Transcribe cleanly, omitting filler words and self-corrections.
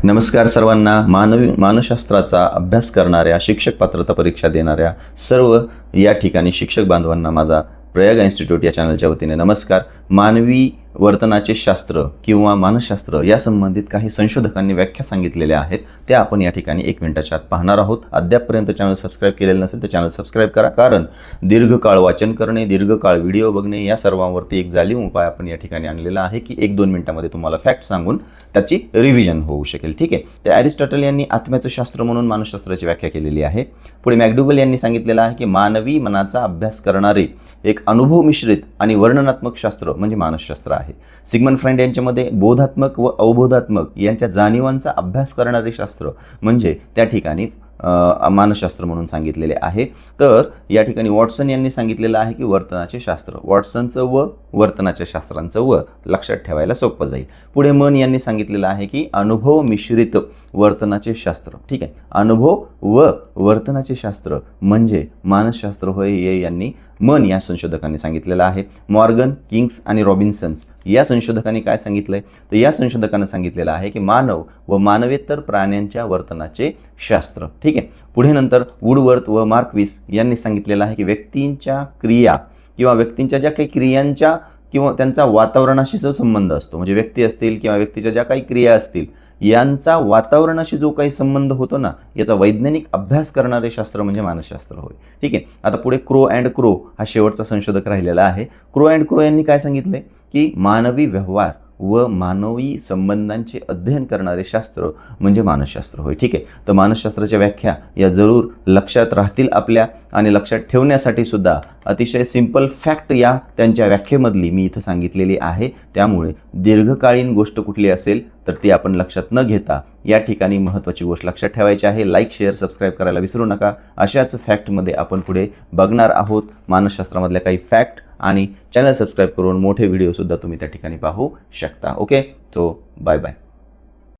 नमस्कार सर्वांना. मानसशास्त्राचा अभ्यास करणाऱ्या, शिक्षक पात्रता परीक्षा देणाऱ्या सर्व या ठिकाणी शिक्षक बांधवांना माझा प्रयाग इन्स्टिट्यूट या चॅनलच्या वतीने नमस्कार. मानवी वर्तनाचे शास्त्र किंवा मानसशास्त्र या संबंधित काही संशोधकांनी व्याख्या सांगितलेल्या आहेत, त्या आपण या ठिकाणी 1 मिनिटाच्या आत पाहणार आहोत. अद्यापपर्यंत चॅनल सबस्क्राईब केलेलं नसेल तर चॅनल सबस्क्राईब करा, कारण दीर्घकाळ वाचन करणे, दीर्घकाळ व्हिडिओ बघणे या सर्वांवरती एक जालीम उपाय आपण या ठिकाणी आणलेला आहे की 1-2 मिनिटांमध्ये तुम्हाला फॅक्ट सांगून त्याची रिव्हिजन होऊ शकेल. ठीक आहे. तर ॲरिस्टॉटल यांनी आत्म्याचं शास्त्र म्हणून मानसशास्त्राची व्याख्या केलेली आहे. पुढे मॅकडुगल यांनी सांगितलेलं आहे की मानवी मनाचा अभ्यास करणारे एक अनुभव मिश्रित आणि वर्णनात्मक शास्त्र म्हणजे मानसशास्त्र आहे. सिग्मंड फ्राइड यांच्यामध्ये बोधात्मक व अवबोधात्मक यांच्या जाणीवांचा अभ्यास करणारे शास्त्र म्हणजे त्या ठिकाणी मानसशास्त्र म्हणून सांगितलेले आहे. तर या ठिकाणी वॉटसन यांनी सांगितलेलं आहे की वर्तनाचे शास्त्र. वॉटसनचं व वर्तनाच्या शास्त्रांचं व लक्षात ठेवायला सोपं जाईल. पुढे मन यांनी सांगितलेलं आहे की अनुभव मिश्रित वर्तनाचे शास्त्र. ठीक आहे. अनुभव व वर्तनाचे शास्त्र म्हणजे मानसशास्त्र होय, हे यांनी मन या संशोधकांनी सांगितलेलं आहे. मॉर्गन, किंग्स आणि रॉबिन्सन्स या संशोधकांनी काय सांगितलंय, तर या संशोधकांनी सांगितलेलं आहे की मानव व मानवेतर प्राण्यांच्या वर्तनाचे शास्त्र. ठीक आहे. पुढे नंतर वुडवर्थ व मार्क्विस यांनी सांगितलेलं आहे की व्यक्तींच्या क्रिया किंवा व्यक्तींच्या ज्या काही क्रियांच्या किंवा त्यांचा वातावरणाशी जो संबंध असतो, म्हणजे व्यक्ती असतील किंवा व्यक्तीच्या ज्या काही क्रिया असतील यांचा वातावरणाशी जो काही संबंध होतो ना, याचा वैज्ञानिक अभ्यास करणारे शास्त्र म्हणजे मानसशास्त्र होय. ठीक आहे. आता पुढे क्रो अँड क्रो हा शेवटचा संशोधक राहिलेला आहे. क्रो अँड क्रो यांनी काय सांगितले की मानवी व्यवहार व मानवी संबंधांचे अध्ययन करणारे शास्त्र म्हणजे मानसशास्त्र होय. ठीक आहे. तर मानसशास्त्राच्या व्याख्या या जरूर लक्षात राहतील आपल्या, आणि लक्षात ठेवण्यासाठी सुद्धा अतिशय सिंपल फॅक्ट या त्यांच्या व्याख्येमधली मी इथं सांगितलेली आहे. त्यामुळे दीर्घकालीन गोष्ट कुठली असेल तर ती आपण लक्षात न घेता या ठिकाणी महत्त्वाची गोष्ट लक्षात ठेवायची आहे. लाईक, शेअर, सबस्क्राईब करायला विसरू नका. अशाच फॅक्टमध्ये आपण पुढे बघणार आहोत मानसशास्त्रामधल्या काही फॅक्ट, आणि चॅनल सबस्क्राईब करून मोठे व्हिडिओसुद्धा तुम्ही त्या ठिकाणी पाहू शकता. ओके. तो बाय बाय.